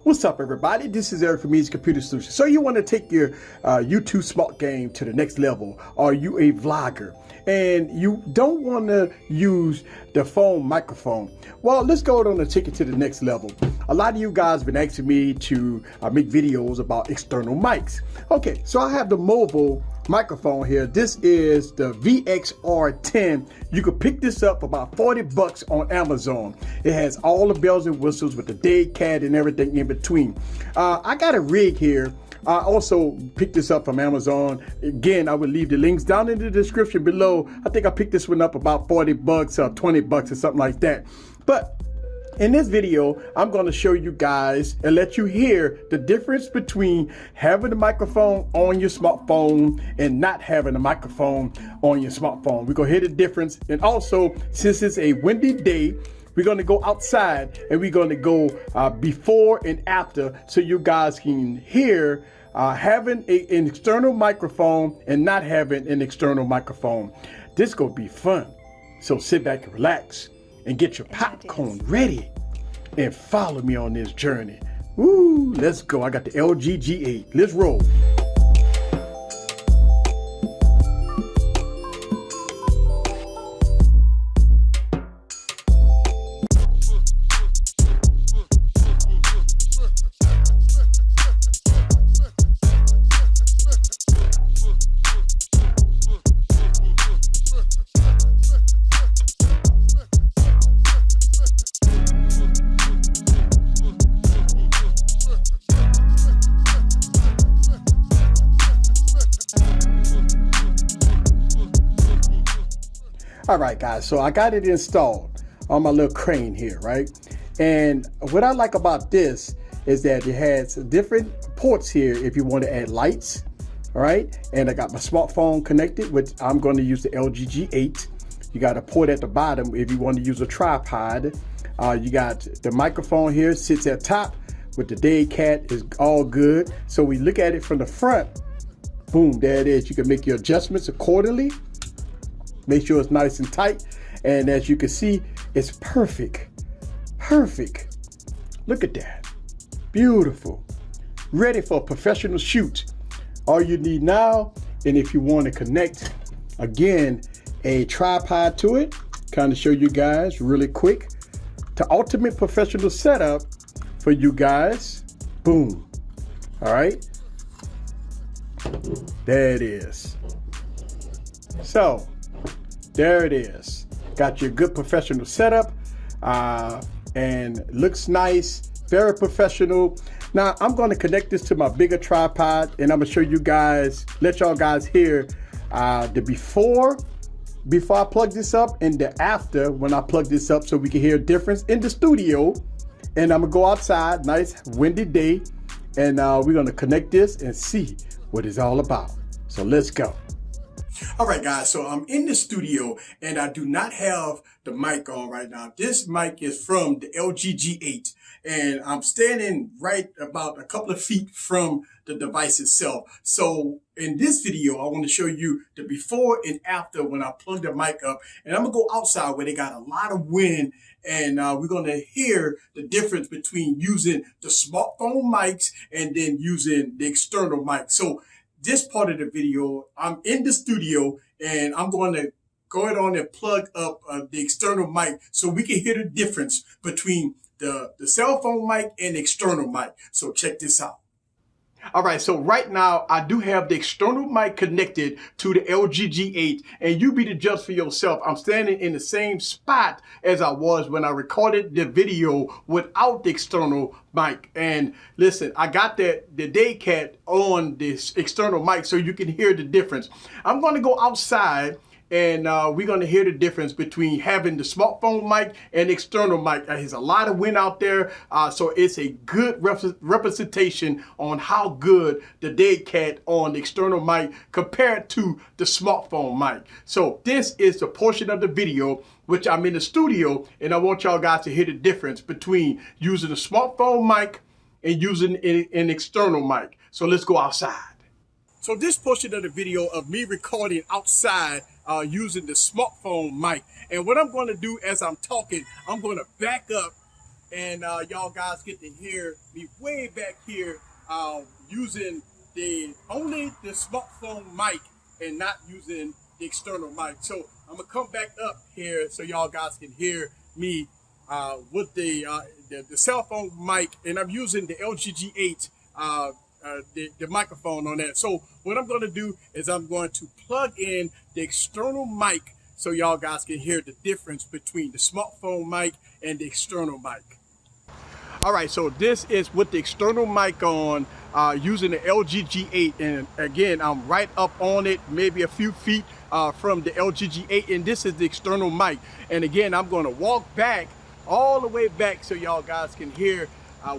What's up, everybody? This is Eric from Easy Computer Solutions. So you want to take your YouTube smart game to the next level? Are you a vlogger and you don't want to use the phone microphone? Well, let's go on and take it to the next level. A lot of you guys have been asking me to make videos about external mics. Okay, so I have the Movo microphone here. This is the vxr10. You could pick this up for about 40 bucks on Amazon. It has all the bells and whistles with the dead cat and everything in between. I got a rig here. I also picked this up from Amazon. Again, I will leave the links down in the description below. I think I picked this one up about 40 bucks or 20 bucks or something like that. But in this video, I'm going to show you guys and let you hear the difference between having the microphone on your smartphone and not having a microphone on your smartphone. We're going to hear the difference. And also, since it's a windy day, we're going to go outside and we're going to go before and after so you guys can hear having an external microphone and not having an external microphone. This is going to be fun. So sit back and relax and get your popcorn ready and follow me on this journey. Woo, let's go. I got the LG G8. Let's roll. All right, guys, so I got it installed on my little crane here, right? And what I like about this is that it has different ports here if you want to add lights, all right? And I got my smartphone connected, which I'm going to use the LG G8. You got a port at the bottom if you want to use a tripod. You got the microphone here, sits at top with the dead cat, is all good. So we look at it from the front, boom, there it is. You can make your adjustments accordingly. Make sure it's nice and tight. And as you can see, it's perfect. Perfect. Look at that. Beautiful. Ready for a professional shoot. All you need now, and if you want to connect, again, a tripod to it, kind of show you guys really quick, the ultimate professional setup for you guys. Boom. All right. There it is. So, there it is. Got your good professional setup and looks nice, very professional. Now I'm going to connect this to my bigger tripod and I'm going to show you guys, let y'all guys hear the before I plug this up and the after when I plug this up so we can hear a difference in the studio. And I'm going to go outside, nice windy day, and we're going to connect this and see what it's all about. So let's go. All right, guys, so I'm in the studio and I do not have the mic on right now. This mic is from the LG G8 and I'm standing right about a couple of feet from the device itself. So in this video, I want to show you the before and after when I plug the mic up, and I'm gonna go outside where they got a lot of wind and we're going to hear the difference between using the smartphone mics and then using the external mic. So this part of the video, I'm in the studio and I'm going to go ahead on and plug up the external mic so we can hear the difference between the cell phone mic and the external mic. So check this out. All right, so right now I do have the external mic connected to the LG G8 and you be the judge for yourself. I'm standing in the same spot as I was when I recorded the video without the external mic. And listen, I got the day cat on this external mic so you can hear the difference. I'm going to go outside and we're going to hear the difference between having the smartphone mic and external mic. There's a lot of wind out there, so it's a good representation on how good the dead cat on the external mic compared to the smartphone mic. So this is the portion of the video which I'm in the studio, and I want y'all guys to hear the difference between using a smartphone mic and using an external mic. So let's go outside. So this portion of the video of me recording outside using the smartphone mic. And what I'm going to do as I'm talking, I'm going to back up and y'all guys get to hear me way back here using only the smartphone mic and not using the external mic. So I'm gonna come back up here so y'all guys can hear me with the cell phone mic, and I'm using the LG G8 the microphone on that. So what I'm going to do is I'm going to plug in the external mic so y'all guys can hear the difference between the smartphone mic and the external mic. All right, so this is with the external mic on using the LG G8, and again, I'm right up on it, maybe a few feet from the LG G8, and this is the external mic. And again, I'm going to walk back all the way back so y'all guys can hear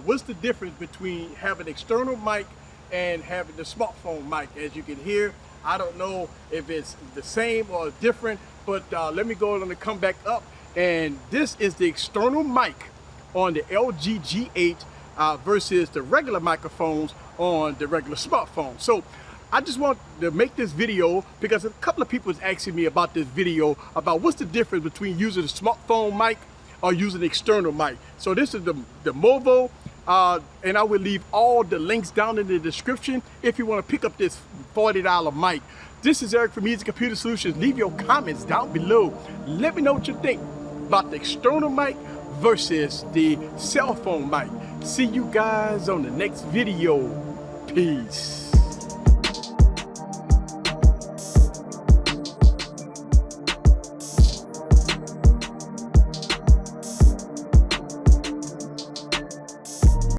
what's the difference between having external mic and having the smartphone mic. As you can hear, I don't know if it's the same or different, but let me go and come back up, and this is the external mic on the LG G8 versus the regular microphones on the regular smartphone. So I just want to make this video because a couple of people was asking me about this video about what's the difference between using the smartphone mic or using the external mic. So this is the Movo, and I will leave all the links down in the description if you want to pick up this $40 mic. This is Eric from Easy Computer Solutions. Leave your comments down below. Let me know what you think about the external mic versus the cell phone mic. See you guys on the next video. Peace.